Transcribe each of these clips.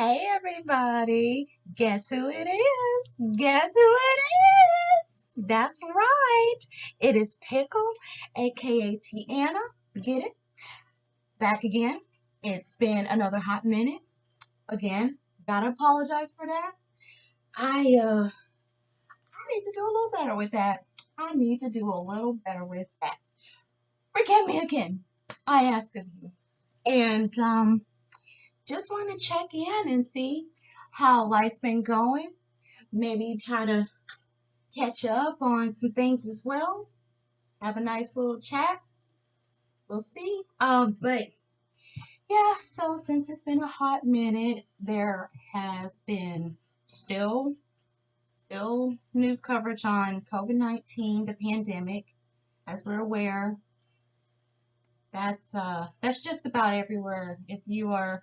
Hey everybody, guess who it is? Guess who it is? That's right. It is Pickle, aka Tiana. Get it? Back again. It's been another hot minute. Again, gotta apologize for that. I need to do a little better with that. I need to do a little better with that. Forgive me again. I ask of you. And just want to check in and see how life's been going. Maybe try to catch up on some things as well. Have a nice little chat. We'll see. But yeah, so since it's been a hot minute, there has been still still news coverage on COVID-19, the pandemic. As we're aware, that's just about everywhere. If you are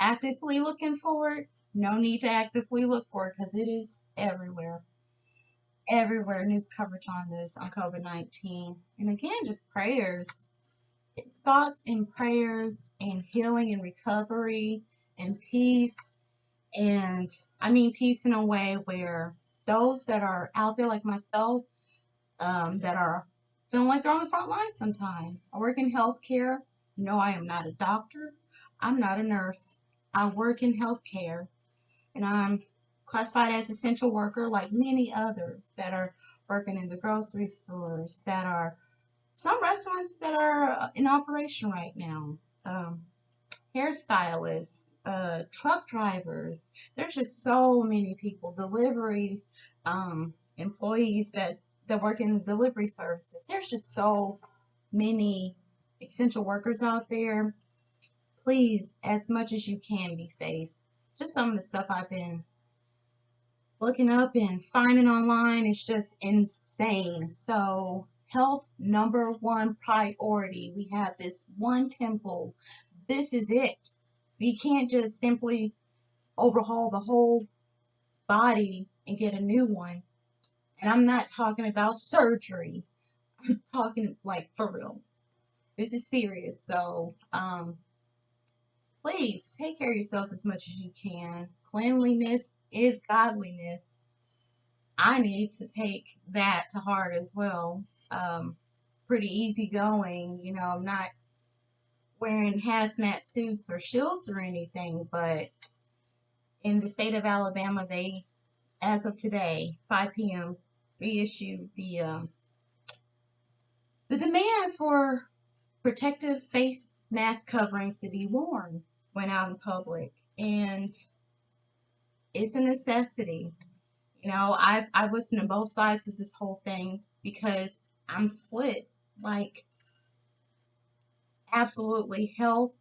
actively looking for it, no need to actively look for it because it is everywhere. Everywhere news coverage on this on COVID-19. And again, just prayers, thoughts and prayers and healing and recovery and peace. And I mean peace in a way where those that are out there like myself, that are feeling like they're on the front line sometime. I work in healthcare. No, I am not a doctor. I'm not a nurse. I work in healthcare and I'm classified as essential worker like many others that are working in the grocery stores, that are some restaurants that are in operation right now, um, hairstylists, truck drivers. There's just so many people, delivery employees that work in delivery services. There's just so many essential workers out there. Please, as much as you can, be safe. Just some of the stuff I've been looking up and finding online is just insane. So, health number one priority. We have this one temple. This is it. We can't just simply overhaul the whole body and get a new one. And I'm not talking about surgery. I'm talking like for real. This is serious. So, please take care of yourselves as much as you can. Cleanliness is godliness. I need to take that to heart as well. Pretty easygoing, I'm not wearing hazmat suits or shields or anything, but in the state of Alabama, they, as of today, 5 p.m., reissued the demand for protective face mask coverings to be worn when out in public, and it's a necessity. I've listened to both sides of this whole thing because I'm split. Like, absolutely, health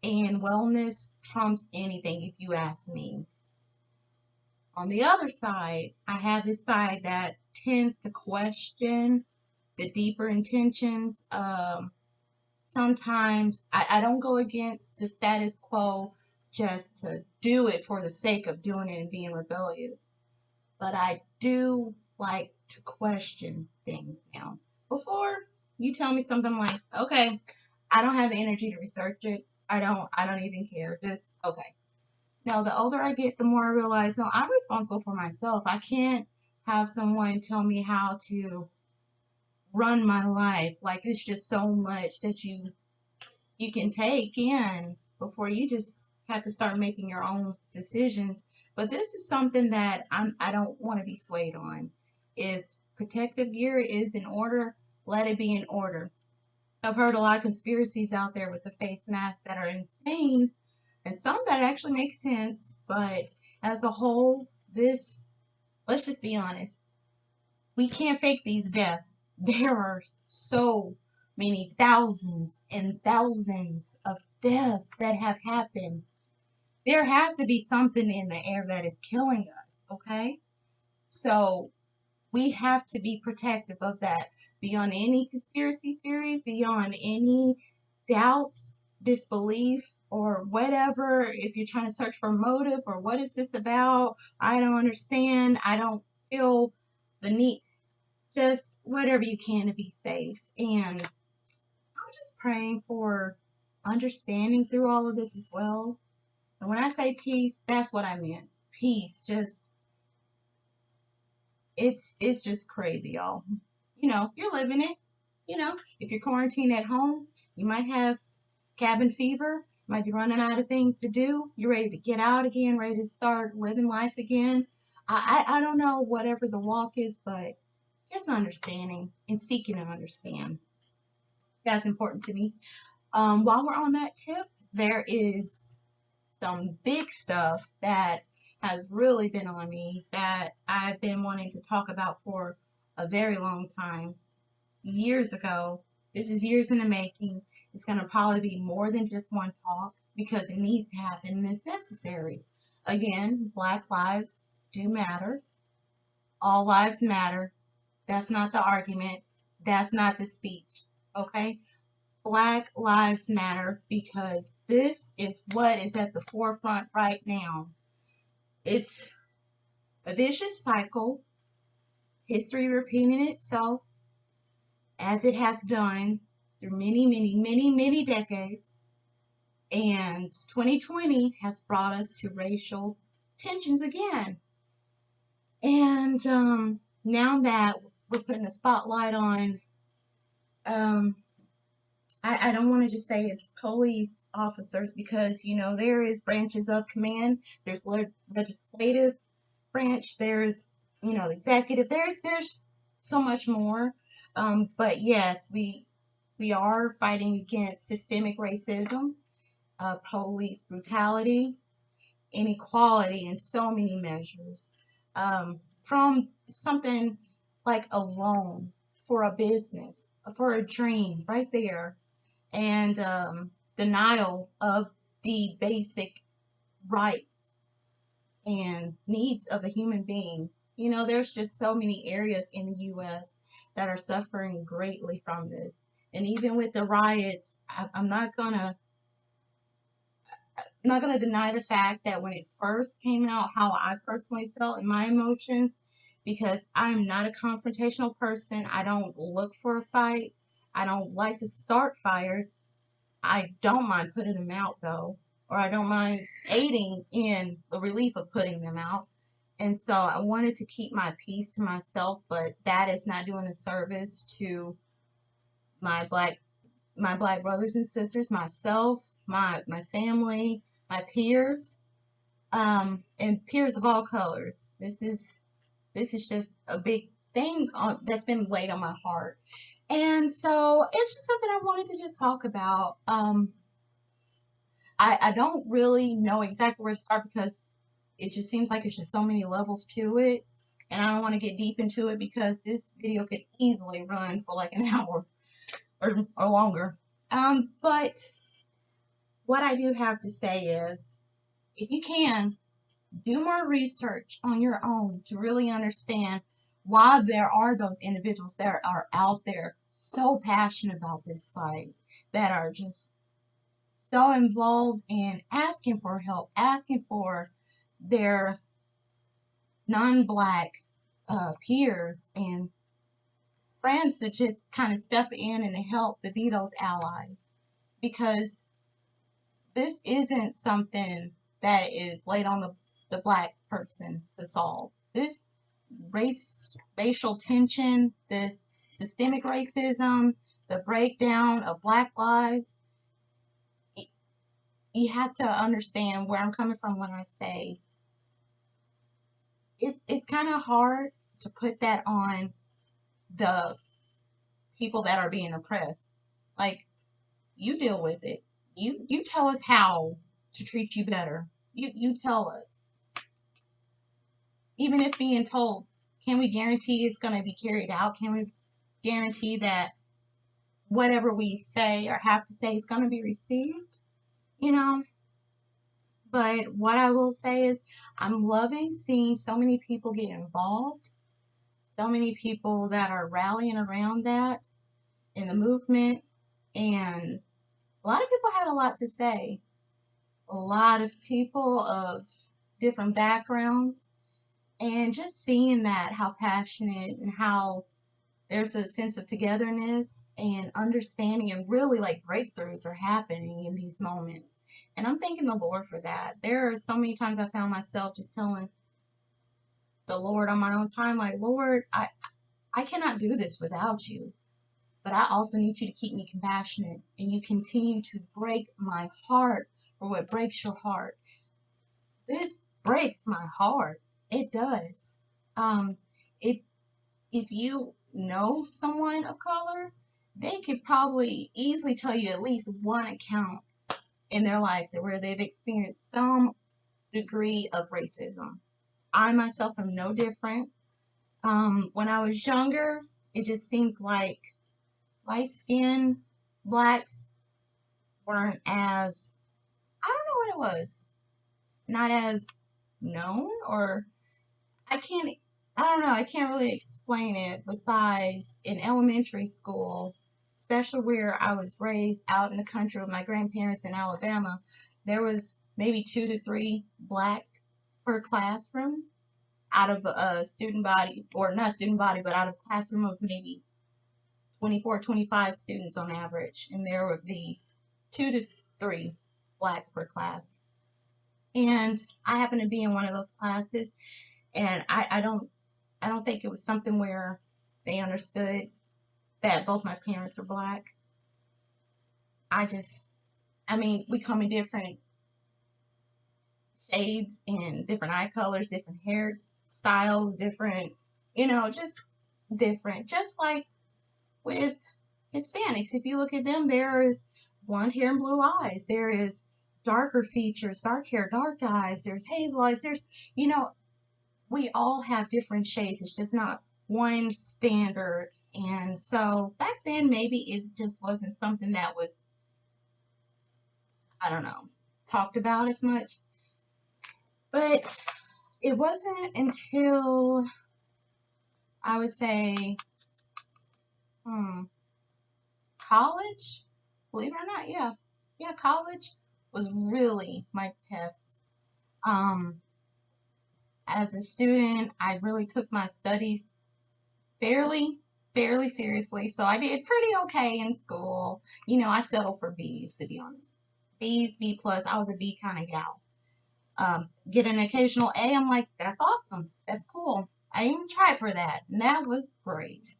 and wellness trumps anything, if you ask me. On the other side, I have this side that tends to question the deeper intentions. Sometimes I don't go against the status quo just to do it for the sake of doing it and being rebellious. But I do like to question things now. Before you tell me something like, okay, I don't have the energy to research it. I don't even care. Just okay. No, the older I get, the more I realize, no, I'm responsible for myself. I can't have someone tell me how to run my life. Like, it's just so much that you can take in before you just have to start making your own decisions. But this is something that I don't want to be swayed on. If protective gear is in order, let it be in order. I've heard a lot of conspiracies out there with the face masks that are insane and some that actually make sense, but as a whole, this, let's just be honest, we can't fake these deaths. There are so many thousands and thousands of deaths that have happened. There has to be something in the air that is killing us, okay? So we have to be protective of that beyond any conspiracy theories, beyond any doubts, disbelief, or whatever. If you're trying to search for motive or what is this about, I don't understand, I don't feel the need, just whatever you can to be safe. And I'm just praying for understanding through all of this as well. And when I say peace, that's what I meant. Peace. Just it's just crazy, y'all. You're living it. If you're quarantined at home, you might have cabin fever, might be running out of things to do. You're ready to get out again, ready to start living life again. I don't know whatever the walk is, but just understanding and seeking to understand. That's important to me. While we're on that tip, there is some big stuff that has really been on me that I've been wanting to talk about for a very long time. Years ago, this is years in the making. It's going to probably be more than just one talk because it needs to happen and it's necessary. Again, Black lives do matter. All lives matter. That's not the argument. That's not the speech. Okay? Black Lives Matter because this is what is at the forefront right now. It's a vicious cycle, history repeating itself as it has done through many, many, many, many decades. And 2020 has brought us to racial tensions again. And now that we're putting a spotlight on um, I don't want to just say it's police officers because there is branches of command. There's legislative branch. There's executive. There's so much more. But yes, we are fighting against systemic racism, police brutality, inequality, and so many measures. From something like a loan for a business, for a dream, right there and denial of the basic rights and needs of a human being. There's just so many areas in the U.S. that are suffering greatly from this. And even with the riots, I'm not gonna deny the fact that when it first came out, how I personally felt in my emotions, because I'm not a confrontational person. I don't look for a fight. I don't like to start fires. I don't mind putting them out though, or I don't mind aiding in the relief of putting them out. And so I wanted to keep my peace to myself, but that is not doing a service to my black brothers and sisters, myself, my family, my peers, and peers of all colors. This is just a big thing that's been laid on my heart. And so it's just something I wanted to just talk about. I don't really know exactly where to start because it just seems like it's just so many levels to it. And I don't want to get deep into it because this video could easily run for like an hour or longer. But what I do have to say is if you can, do more research on your own to really understand why there are those individuals that are out there so passionate about this fight, that are just so involved in asking for help, asking for their non-black peers and friends to just kind of step in and help to be those allies, because this isn't something that is laid on the black person to solve. This racial tension, this systemic racism, the breakdown of black lives, you have to understand where I'm coming from when I say it's kind of hard to put that on the people that are being oppressed. Like, you deal with it. You tell us how to treat you better. You tell us. Even if being told, can we guarantee it's going to be carried out? Can we guarantee that whatever we say or have to say is going to be received? You know, but what I will say is I'm loving seeing so many people get involved, so many people that are rallying around that in the movement, and a lot of people had a lot to say. A lot of people of different backgrounds, and just seeing that, how passionate and how there's a sense of togetherness and understanding, and really like breakthroughs are happening in these moments. And I'm thanking the Lord for that. There are so many times I found myself just telling the Lord on my own time, like, Lord, I cannot do this without you. But I also need you to keep me compassionate. And you continue to break my heart for what breaks your heart. This breaks my heart. It does. Um, if if you know someone of color, they could probably easily tell you at least one account in their lives where they've experienced some degree of racism. I myself am no different. When I was younger, it just seemed like light skinned blacks weren't as, I don't know what it was, not as known, or I can't, I don't know, I can't really explain it besides in elementary school, especially where I was raised out in the country with my grandparents in Alabama. There was maybe 2 to 3 black per classroom out of a student body, or not student body, but out of a classroom of maybe 24, 25 students on average. And there would be 2 to 3 blacks per class. And I happened to be in one of those classes, and I don't think it was something where they understood that both my parents were black. I just, I mean, we come in different shades and different eye colors, different hair styles, different, just different. Just like with Hispanics, if you look at them, there is blonde hair and blue eyes. There is darker features, dark hair, dark eyes. There's hazel eyes. You know, we all have different shades. It's just not one standard. And so back then, maybe it just wasn't something that was, I don't know, talked about as much. But it wasn't until I would say, hmm, college, believe it or not, yeah. Yeah, college was really my test. Um, as a student, I really took my studies fairly, fairly seriously. So I did pretty okay in school. I settled for B's, to be honest. B's, B plus. I was a B kind of gal. Get an occasional A. I'm like, that's awesome. That's cool. I even tried for that, and that was great.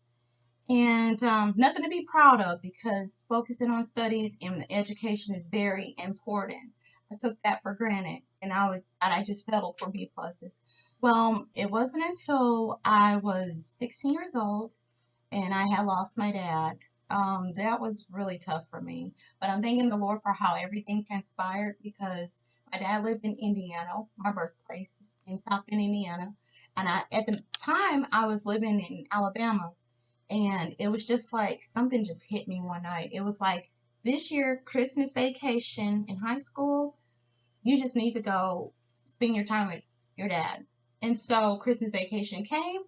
And nothing to be proud of, because focusing on studies and education is very important. I took that for granted, and I just settled for B pluses. Well, it wasn't until I was 16 years old and I had lost my dad. That was really tough for me. But I'm thanking the Lord for how everything transpired, because my dad lived in Indiana, my birthplace, in South Bend, Indiana. And at the time, I was living in Alabama. And it was just like something just hit me one night. It was like, this year, Christmas vacation in high school, you just need to go spend your time with your dad. And so Christmas vacation came.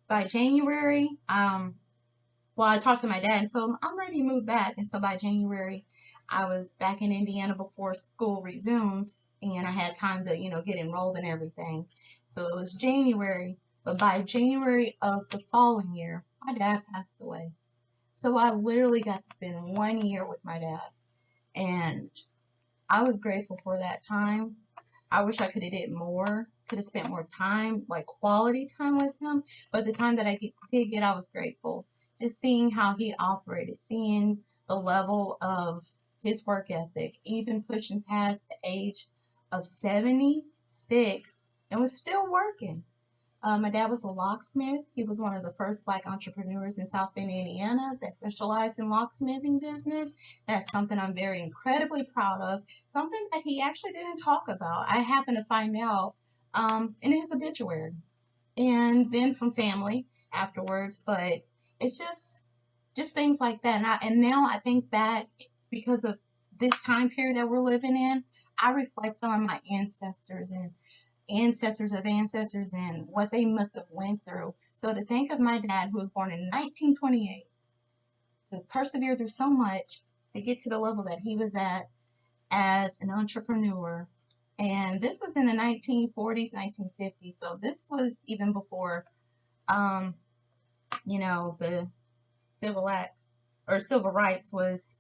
By January, well, I talked to my dad and told him I'm ready to move back. And so by January, I was back in Indiana before school resumed, and I had time to, get enrolled and everything. So it was January, but by January of the following year, my dad passed away. So I literally got to spend 1 year with my dad, and I was grateful for that time. I wish I could have did more, could have spent more time, like quality time with him. But the time that did get, I was grateful. Just seeing how he operated, seeing the level of his work ethic, even pushing past the age of 76 and was still working. My dad was a locksmith. He was one of the first black entrepreneurs in South Bend, Indiana, that specialized in locksmithing business. That's something I'm very incredibly proud of. Something that he actually didn't talk about. I happened to find out in his obituary, and then from family afterwards. But it's just things like that. And now I think back, because of this time period that we're living in, I reflect on my ancestors and ancestors of ancestors and what they must have went through. So to think of my dad, who was born in 1928, to persevere through so much to get to the level that he was at as an entrepreneur. And this was in the 1940s, 1950s. So this was even before, um, the civil acts or civil rights was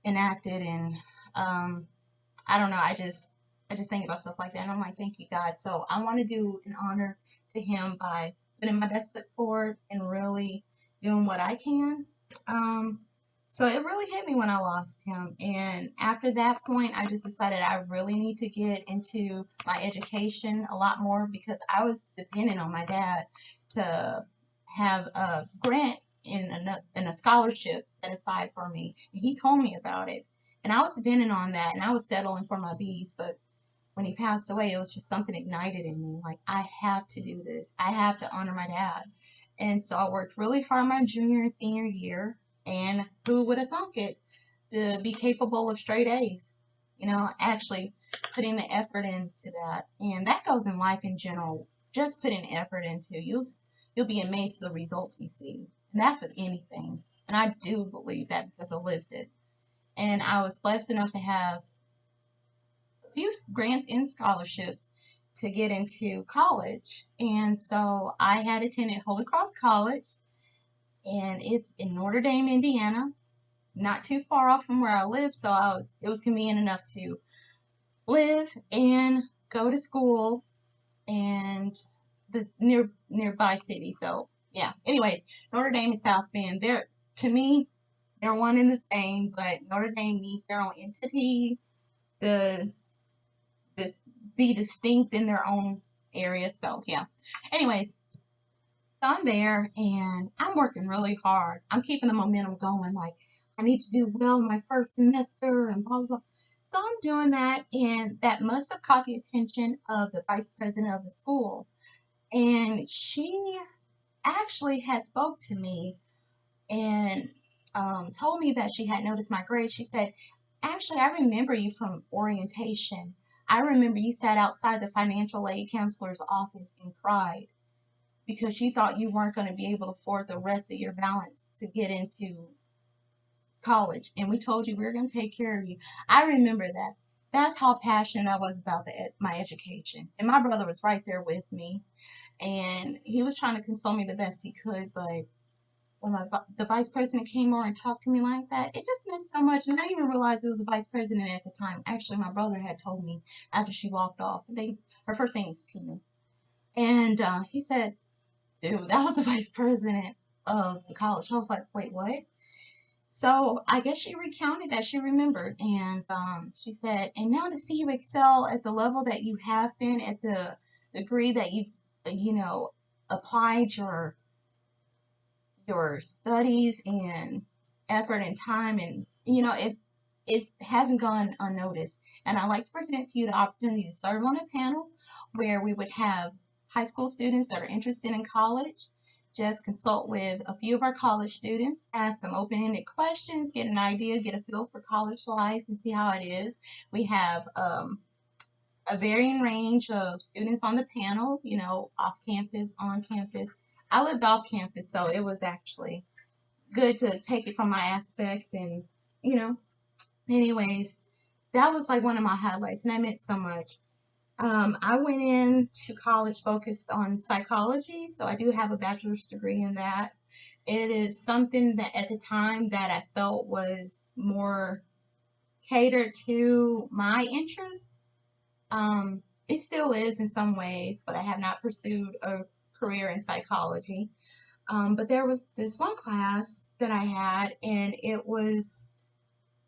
enacted, and um, I don't know. I just think about stuff like that, and I'm like, thank you, God. So I want to do an honor to him by putting my best foot forward and really doing what I can. Um, so it really hit me when I lost him, and after that point, I just decided I really need to get into my education a lot more because I was dependent on my dad to have a grant in a scholarship set aside for me, and he told me about it. And I was depending on that, and I was settling for my B's. But when he passed away, it was just something ignited in me. Like, I have to do this. I have to honor my dad. And so I worked really hard my junior and senior year. And who would have thunk it to be capable of straight A's? Actually putting the effort into that. And that goes in life in general. Just putting effort into you'll be amazed at the results you see. And that's with anything. And I do believe that because I lived it. And I was blessed enough to have a few grants and scholarships to get into college. And so I had attended Holy Cross College, and it's in Notre Dame, Indiana, not too far off from where I live. So it was convenient enough to live and go to school and the nearby city. So yeah. Anyways, Notre Dame and South Bend, they're to me they're one and the same, but Notre Dame needs their own entity. The this be distinct in their own area. So yeah. Anyways, so I'm there and I'm working really hard. I'm keeping the momentum going. Like, I need to do well in my first semester and blah blah blah. So I'm doing that, and that must have caught the attention of the vice president of the school, and she actually had spoke to me and told me that she had noticed my grades. She said, actually, I remember you from orientation. I remember you sat outside the financial aid counselor's office and cried because you thought you weren't going to be able to afford the rest of your balance to get into college. And we told you we were going to take care of you. I remember that. That's how passionate I was about my education. And my brother was right there with me. And he was trying to console me the best he could, but when the vice president came over and talked to me like that, it just meant so much. And I didn't even realize it was the vice president at the time. Actually, my brother had told me after she walked off. Her first name is Tina. And he said, dude, that was the vice president of the college. I was like, wait, what? So I guess she recounted that she remembered. And she said, and now to see you excel at the level that you have been, at the degree that you've, applied your studies and effort and time, and it hasn't gone unnoticed. And I'd like to present to you the opportunity to serve on a panel where we would have high school students that are interested in college just consult with a few of our college students, ask some open-ended questions, get an idea, get a feel for college life, and see how it is. We have a varying range of students on the panel, off campus, on campus. I lived off campus, so it was actually good to take it from my aspect. And, you know, anyways, that was like one of my highlights, and that meant so much. I went into college focused on psychology, so I do have a bachelor's degree in that. It is something that at the time that I felt was more catered to my interests. It still is in some ways, but I have not pursued a career in psychology. But there was this one class that I had, and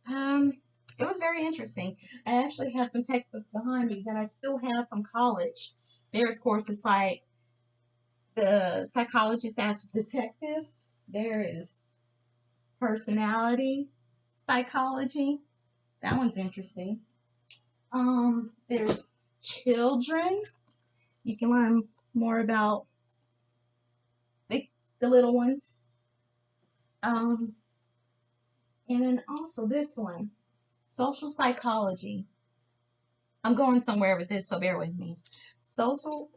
um, it was very interesting. I actually have some textbooks behind me that I still have from college. There's courses like the psychologist as a detective. There is personality psychology. That one's interesting. There's children. You can learn more about the, the little ones. Um, and then also this one, social psychology. I'm going somewhere with this, so bear with me. Social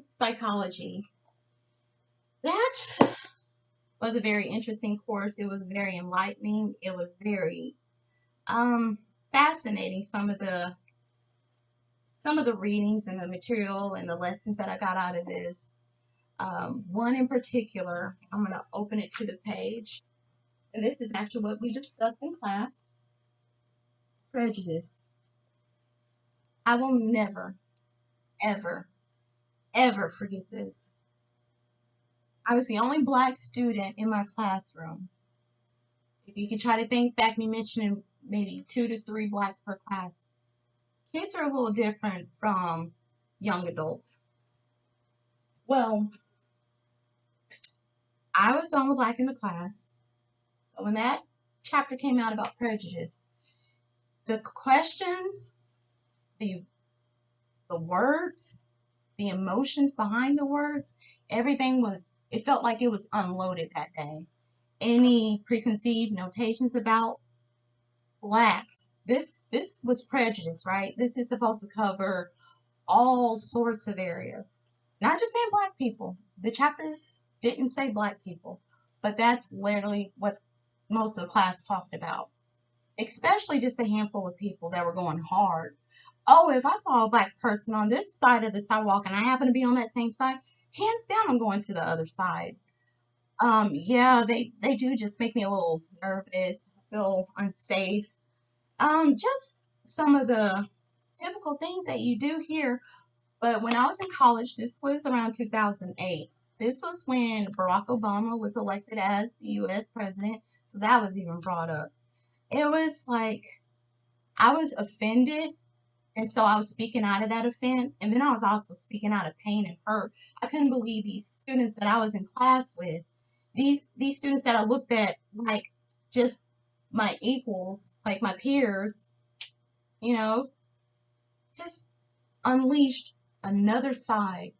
psychology. That was a very interesting course. It was very enlightening. It was very fascinating. Some of the readings and the material and the lessons that I got out of this. One in particular, I'm going to open it to the page. And this is actually what we discussed in class: prejudice. I will never, ever, ever forget this. I was the only black student in my classroom. If you can try to think back, me mentioning maybe 2 to 3 blacks per class. Kids are a little different from young adults. Well, I was the only black in the class. So when that chapter came out about prejudice, the questions, the the words, the emotions behind the words, everything was, it felt like it was unloaded that day. Any preconceived notations about blacks. This was prejudice, right? This is supposed to cover all sorts of areas. Not just saying black people. The chapter didn't say black people, but that's literally what most of the class talked about. Especially just a handful of people that were going hard. Oh, if I saw a black person on this side of the sidewalk and I happen to be on that same side, hands down I'm going to the other side. Yeah, they do just make me a little nervous, feel unsafe. Just some of the typical things that you do here. But when I was in college, this was around 2008. This was when Barack Obama was elected as the US president. So that was even brought up. It was like I was offended. And so I was speaking out of that offense. And then I was also speaking out of pain and hurt. I couldn't believe these students that I was in class with, these students that I looked at like just my equals, like my peers, you know, just unleashed another side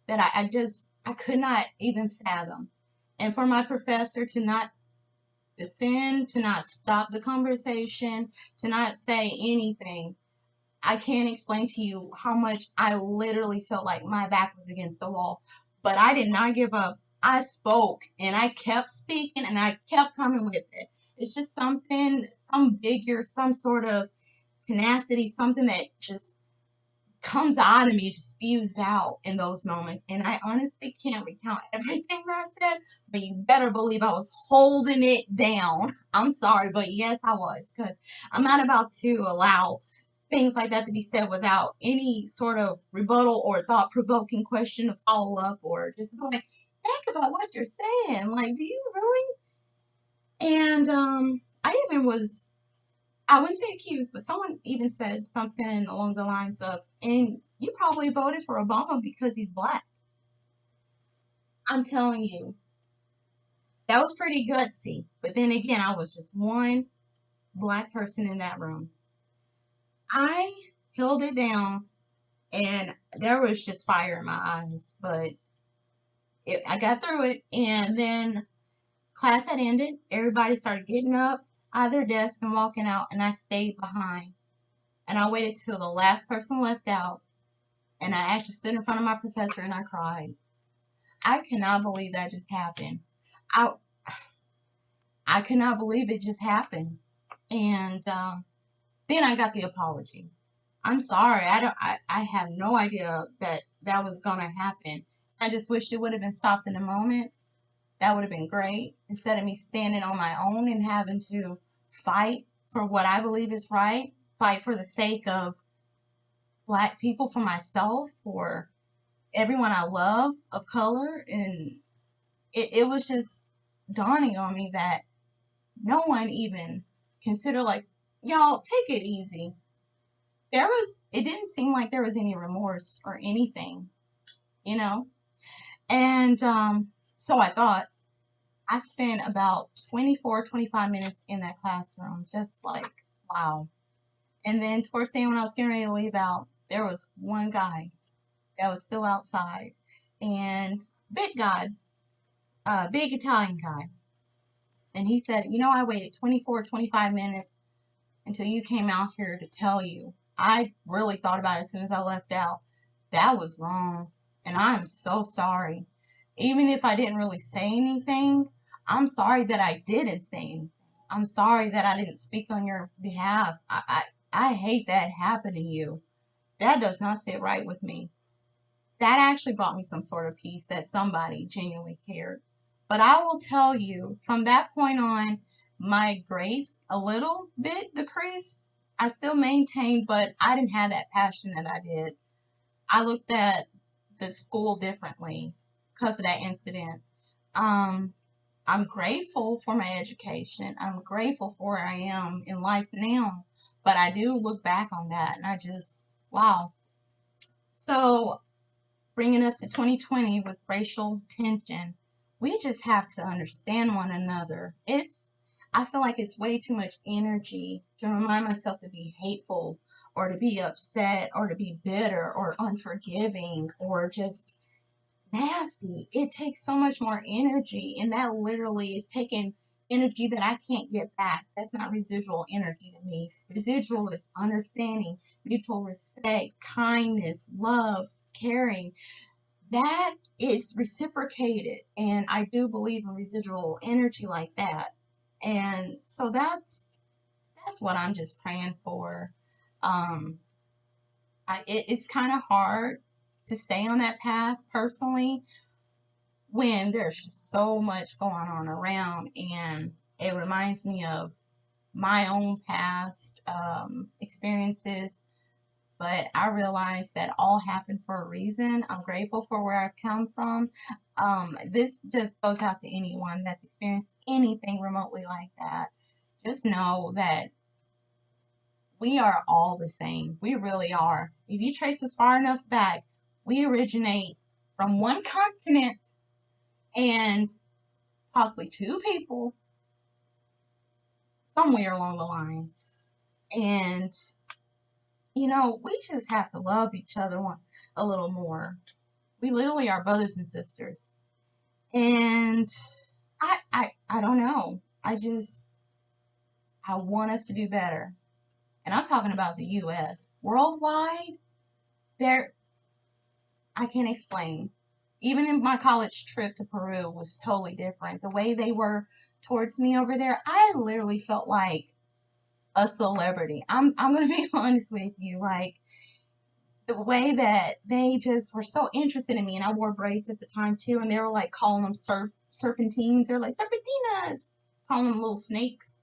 that I could not even fathom. And for my professor to not defend, to not stop the conversation, to not say anything, I can't explain to you how much I literally felt like my back was against the wall. But I did not give up. I spoke and I kept speaking and I kept coming with it. It's just something, some bigger, some sort of tenacity, something that just comes out of me, just spews out in those moments. And I honestly can't recount everything that I said, but you better believe I was holding it down. I'm sorry, but yes, I was, because I'm not about to allow things like that to be said without any sort of rebuttal or thought provoking question to follow up, or just like, think about what you're saying. Like, do you really? And I even was, I wouldn't say accused, but someone even said something along the lines of, and you probably voted for Obama because he's black. I'm telling you, that was pretty gutsy. But then again, I was just one black person in that room. I held it down, and there was just fire in my eyes, but I got through it. And then class had ended. Everybody started getting up out of their desk and walking out, and I stayed behind. And I waited till the last person left out. And I actually stood in front of my professor and I cried. I cannot believe that just happened. I I cannot believe it just happened. And then I got the apology. I'm sorry. I have no idea that that was gonna happen. I just wished it would have been stopped in a moment. That would have been great. Instead of me standing on my own and having to fight for what I believe is right, fight for the sake of black people, for myself, for everyone I love of color. And it was just dawning on me that no one even considered, like, y'all, take it easy. It didn't seem like there was any remorse or anything, you know? And so I thought, I spent about 24, 25 minutes in that classroom, just like, wow. And then towards the end, when I was getting ready to leave out, there was one guy that was still outside. And big guy, big Italian guy. And he said, I waited 24, 25 minutes until you came out here to tell you. I really thought about it as soon as I left out. That was wrong. And I'm so sorry. Even if I didn't really say anything, I'm sorry that I didn't say anything. I'm sorry that I didn't speak on your behalf. I hate that happened to you. That does not sit right with me. that actually brought me some sort of peace that somebody genuinely cared. But I will tell you, from that point on, my grace a little bit decreased. I still maintained, but I didn't have that passion that I did. I looked at the school differently because of that incident. Um, I'm grateful for my education. I'm grateful for where I am in life now. But I do look back on that and I just, wow. So, bringing us to 2020 with racial tension, we just have to understand one another. I feel like it's way too much energy to remind myself to be hateful or to be upset or to be bitter or unforgiving or just nasty. It takes so much more energy, and that literally is taking energy that I can't get back. That's not residual energy to me. Residual is understanding, mutual respect, kindness, love, caring. That is reciprocated, and I do believe in residual energy like that. And so that's what I'm just praying for. Um, it's kind of hard to stay on that path personally when there's just so much going on around, and it reminds me of my own past experiences. But I realize that all happened for a reason. I'm grateful for where I've come from. This just goes out to anyone that's experienced anything remotely like that. Just know that we are all the same. We really are. If you trace us far enough back, we originate from one continent and possibly two people somewhere along the lines. And, we just have to love each other a little more. We literally are brothers and sisters. And I don't know. I want us to do better. And I'm talking about the US. Worldwide, there I can't explain. Even in my college trip to Peru was totally different. The way they were towards me over there, I literally felt like a celebrity. I'm gonna be honest with you. Like the way that they just were so interested in me, and I wore braids at the time too, and they were like calling them serpentines. They're like serpentinas, calling them little snakes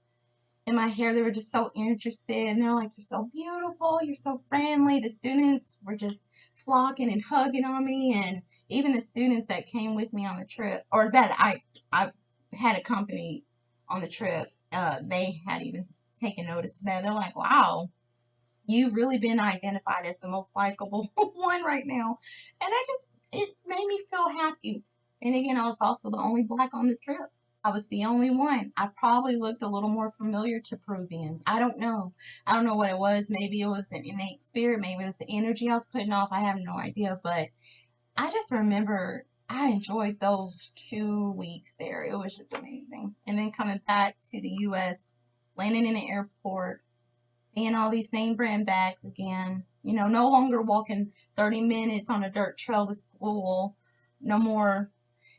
in my hair. They were just so interested, and they're like, "You're so beautiful. You're so friendly." The students were just flocking and hugging on me, and even the students that came with me on the trip, or that I had accompanied on the trip, they had even taken notice of that. They're like, "Wow, you've really been identified as the most likable one right now." And it made me feel happy. And again, I was also the only black on the trip. I was the only one. I probably looked a little more familiar to Peruvians. I don't know. I don't know what it was. Maybe it was an innate spirit. Maybe it was the energy I was putting off. I have no idea. But I just remember I enjoyed those 2 weeks there. It was just amazing. And then coming back to the US, landing in the airport, seeing all these name brand bags again. No longer walking 30 minutes on a dirt trail to school. No more,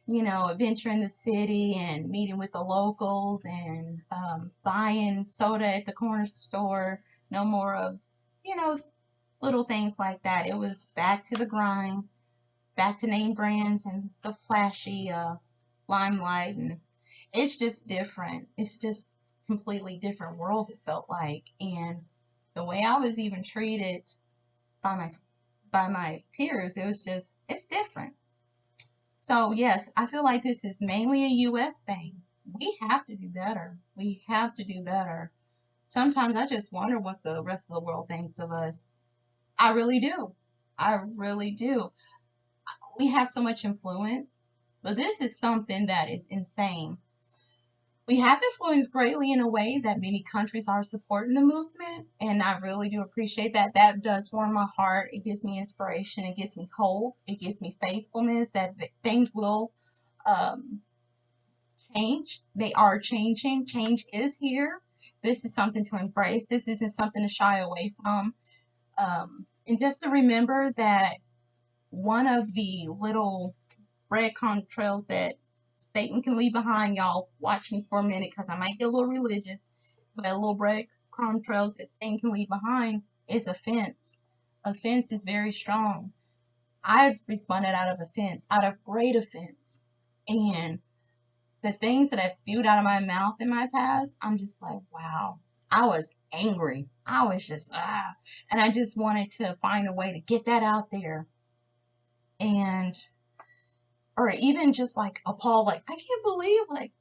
adventuring the city and meeting with the locals and buying soda at the corner store. No more of, you know, little things like that. It was back to the grind, back to name brands and the flashy limelight. And it's just different. It's just completely different worlds, it felt like. And the way I was even treated by my peers, it's different. So yes, I feel like this is mainly a US thing. We have to do better. We have to do better. Sometimes I just wonder what the rest of the world thinks of us. I really do. I really do. We have so much influence, but this is something that is insane. We have influenced greatly in a way that many countries are supporting the movement, and I really do appreciate that. That does warm my heart. It gives me inspiration. It gives me hope. It gives me faithfulness that things will um, change. They are changing. Change is here. This is something to embrace. This isn't something to shy away from. And just to remember that one of the little breadcrumb trails that Satan can leave behind, y'all. Watch me for a minute because I might get a little religious, but little breadcrumb trails that Satan can leave behind is offense. Offense is very strong. I've responded out of offense, out of great offense. And the things that I've spewed out of my mouth in my past, I'm just like, wow. I was angry. I was just, ah. And I just wanted to find a way to get that out there. And, or even just like appalled, like, I can't believe, like,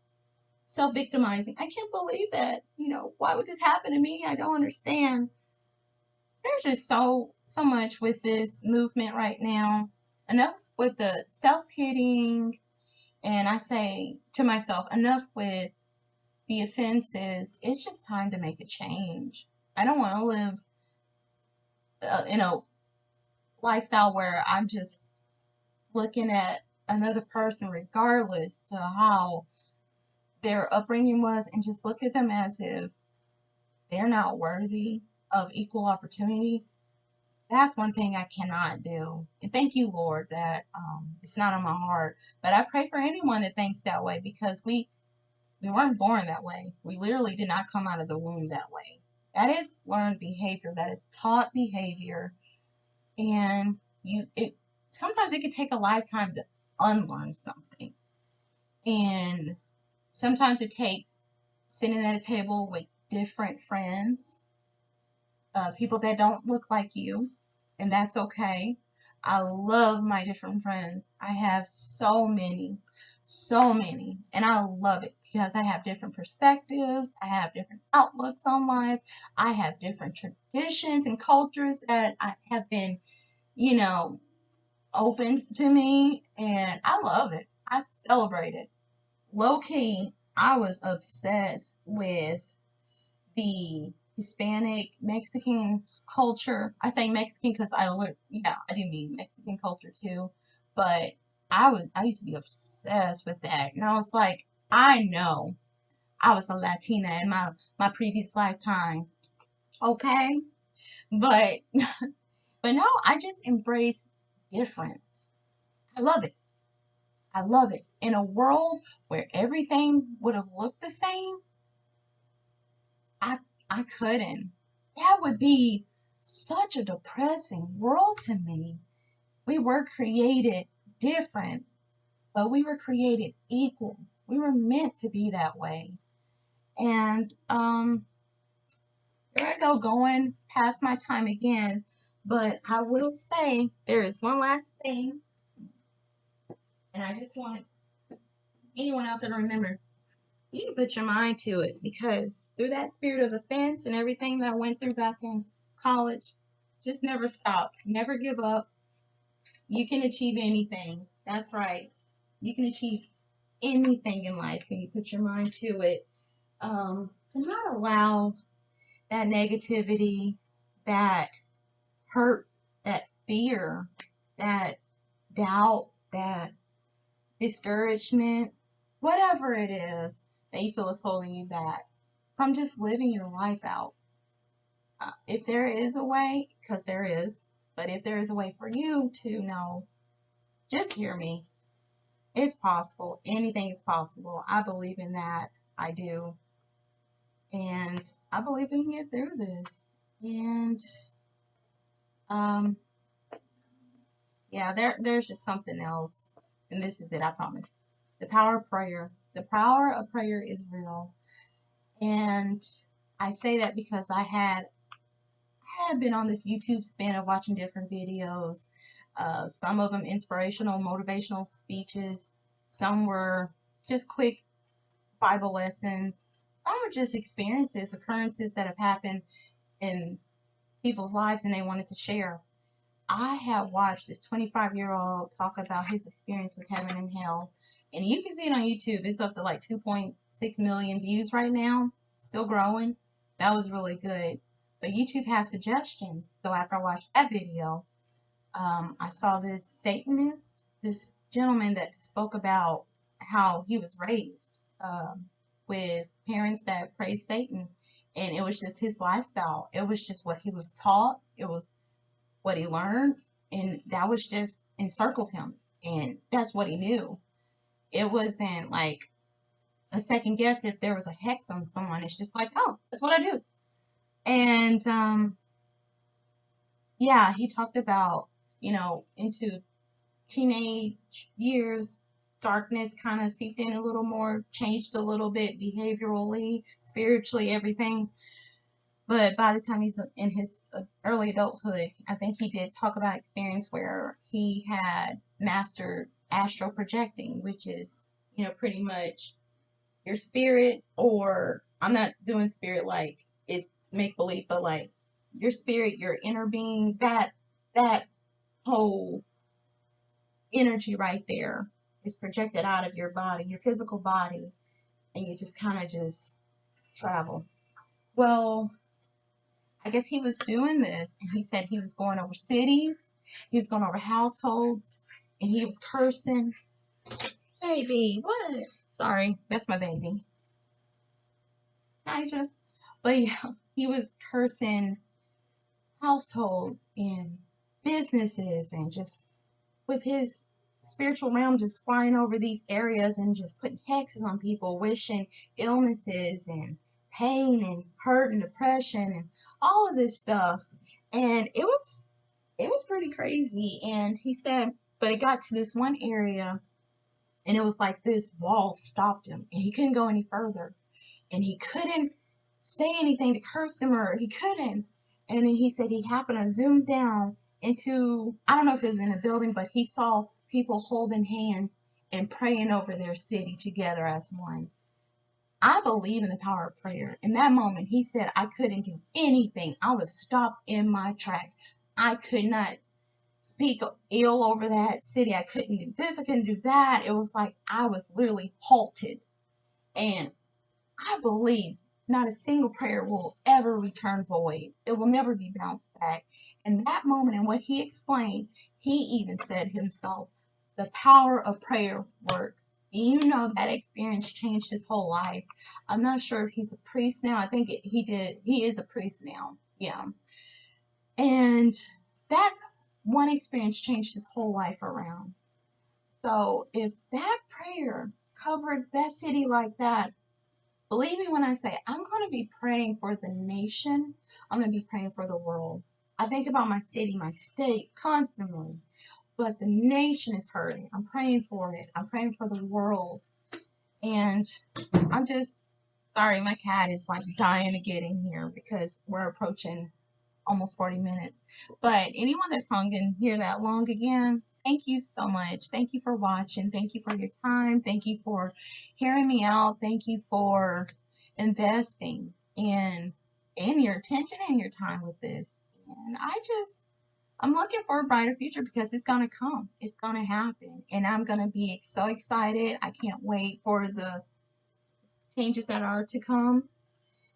self victimizing. I can't believe that, why would this happen to me? I don't understand. There's just so much with this movement right now. Enough with the self pitying, and I say to myself, enough with the offenses. It's just time to make a change. I don't want to live in a lifestyle where I'm just looking at another person, regardless to how their upbringing was, and just look at them as if they're not worthy of equal opportunity. That's one thing I cannot do. And thank you, Lord, that it's not on my heart. But I pray for anyone that thinks that way, because we weren't born that way. We literally did not come out of the womb that way. That is learned behavior. That is taught behavior. And sometimes it can take a lifetime to unlearn something. And sometimes it takes sitting at a table with different friends, people that don't look like you, and that's okay. I love my different friends. I have so many, and I love it because I have different perspectives. I have different outlooks on life. I have different traditions and cultures that I have been, you know, opened to me, and I love it. I celebrate it. Low key, I was obsessed with the Hispanic Mexican culture. I say Mexican because I do mean Mexican culture too. But I used to be obsessed with that. And I was like, I know I was a Latina in my previous lifetime. Okay? But but no, I just embrace different. I love it. I love it. In a world where everything would have looked the same, I I couldn't. That would be such a depressing world to me. We were created different, but we were created equal. We were meant to be that way. And here I go going past my time again, but I will say there is one last thing, and I just want anyone out there to remember, you can put your mind to it, because through that spirit of offense and everything that I went through back in college, just never stop, never give up. You can achieve anything. That's right. You can achieve anything in life when you put your mind to it. To not allow that negativity, that hurt, that fear, that doubt, that discouragement, whatever it is that you feel is holding you back from just living your life out. If there is a way, because there is, but if there is a way for you to know, just hear me. It's possible. Anything is possible. I believe in that. I do. And I believe we can get through this. And um yeah, there's just something else. And this is it, I promise. The power of prayer. The power of prayer is real. And I say that because I had been on this YouTube span of watching different videos. Some of them inspirational, motivational speeches. Some were just quick Bible lessons. Some are just experiences, occurrences that have happened in people's lives and they wanted to share. I have watched this 25-year-old talk about his experience with heaven and hell. And you can see it on YouTube. It's up to like 2.6 million views right now. Still growing. That was really good. But YouTube has suggestions. So after I watched that video, I saw this Satanist, this gentleman that spoke about how he was raised with parents that praised Satan. And it was just his lifestyle. It was just what he was taught. It was what he learned. And that was just encircled him. And that's what he knew. It wasn't like a second guess if there was a hex on someone. It's just like, oh, that's what I do. And yeah, he talked about, into teenage years, darkness kind of seeped in a little more, changed a little bit behaviorally, spiritually, everything. But by the time he's in his early adulthood, I think he did talk about experience where he had mastered astral projecting, which is, pretty much your spirit, or I'm not doing spirit like it's make believe, but like your spirit, your inner being, that whole energy right there is projected out of your body, your physical body, and you just kind of just travel. Well, I guess he was doing this, and he said he was going over cities, he was going over households, and he was cursing. Baby, what? Sorry, that's my baby. Aisha. But yeah, he was cursing households and businesses, and just with his spiritual realm just flying over these areas and just putting hexes on people, wishing illnesses and pain and hurt and depression and all of this stuff. And it was pretty crazy. And he said, but it got to this one area, and it was like this wall stopped him, and he couldn't go any further, and he couldn't say anything to curse them, or he couldn't. And then he said he happened to zoom down into, I don't know if it was in a building, but he saw people holding hands and praying over their city together as one. I believe in the power of prayer. In that moment, he said I couldn't do anything. I was stopped in my tracks. I could not speak ill over that city. I couldn't do this. I couldn't do that. It was like I was literally halted. And I believe not a single prayer will ever return void. It will never be bounced back. And that moment, and what he explained, he even said himself, the power of prayer works. You know, that experience changed his whole life. I'm not sure if he's a priest now. I think he did. He is a priest now. Yeah. And that one experience changed his whole life around. So if that prayer covered that city like that, believe me when I say I'm going to be praying for the nation. I'm going to be praying for the world. I think about my city, my state constantly, but the nation is hurting. I'm praying for it. I'm praying for the world. And I'm just sorry, my cat is like dying to get in here because we're approaching almost 40 minutes. But anyone that's hung in here that long again, thank you so much. Thank you for watching. Thank you for your time. Thank you for hearing me out. Thank you for investing in your attention and your time with this. And I'm looking for a brighter future because it's gonna come. It's gonna happen. And I'm gonna be so excited. I can't wait for the changes that are to come.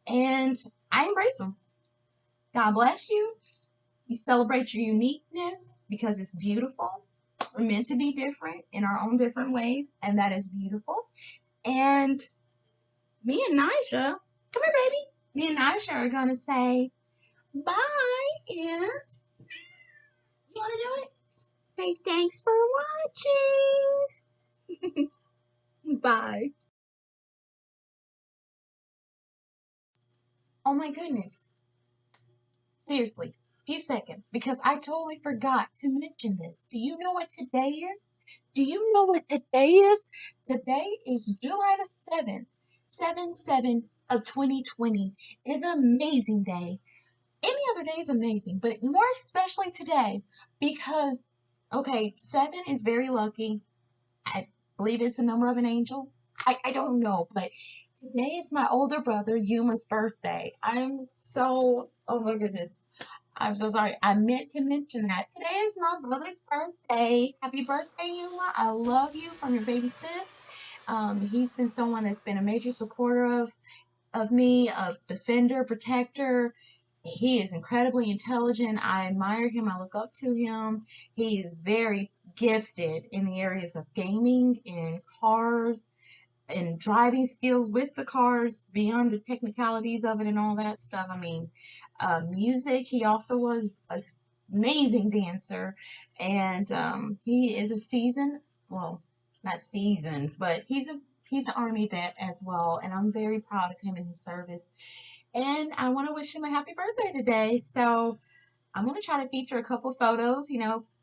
And I embrace them. God bless you. You celebrate your uniqueness because it's beautiful. We're meant to be different in our own different ways, and that is beautiful. And me and Nisha, come here, baby. Me and Nisha are going to say bye. And you want to do it? Say thanks for watching. Bye. Oh my goodness. Seriously, few seconds, because I totally forgot to mention this. Do you know what today is? Do you know what today is? Today is July the 7th, 7/7 of 2020. It is an amazing day. Any other day is amazing, but more especially today because, okay, 7 is very lucky. I believe it's the number of an angel. I don't know, but today is my older brother Yuma's birthday. I'm so, oh my goodness. I'm so sorry. I meant to mention that. Today is my brother's birthday. Happy birthday, Yuma. I love you from your baby sis. He's been someone that's been a major supporter of me, a defender, protector. He is incredibly intelligent. I admire him. I look up to him. He is very gifted in the areas of gaming and cars and driving skills with the cars beyond the technicalities of it and all that stuff. I mean, music. He also was an amazing dancer, and he is a seasoned, well, not seasoned, but he's an army vet as well, and I'm very proud of him and his service. And I want to wish him a happy birthday today. So I'm going to try to feature a couple photos,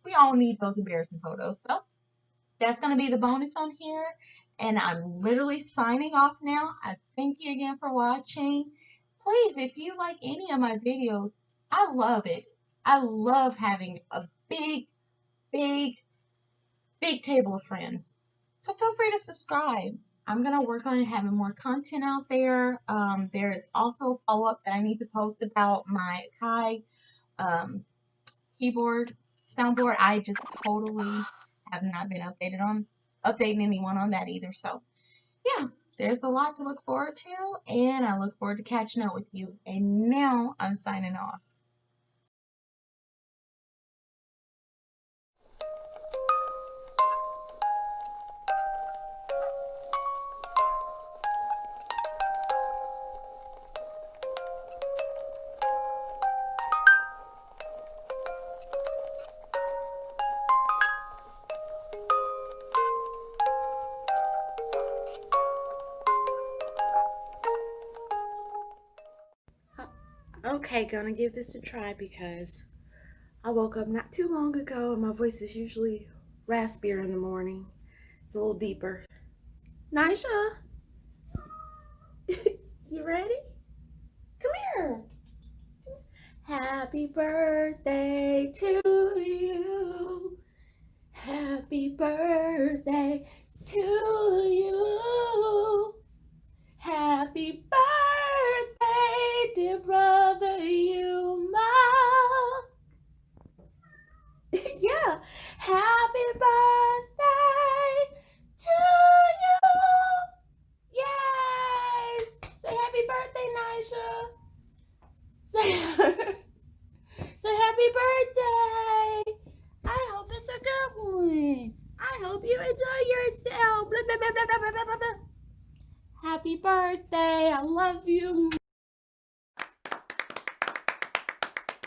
We all need those embarrassing photos. So that's going to be the bonus on here. And I'm literally signing off now. I thank you again for watching. Please, if you like any of my videos, I love it. I love having a big, big table of friends. So feel free to subscribe. I'm going to work on having more content out there. There is also a follow-up that I need to post about my Kai um, keyboard, soundboard. I just totally have not been updating anyone on that either. So yeah, there's a lot to look forward to, and I look forward to catching up with you. And now I'm signing off. Okay, gonna give this a try because I woke up not too long ago and my voice is usually raspier in the morning. It's a little deeper. Nisha, you ready? Come here. Happy birthday to you. Happy birthday to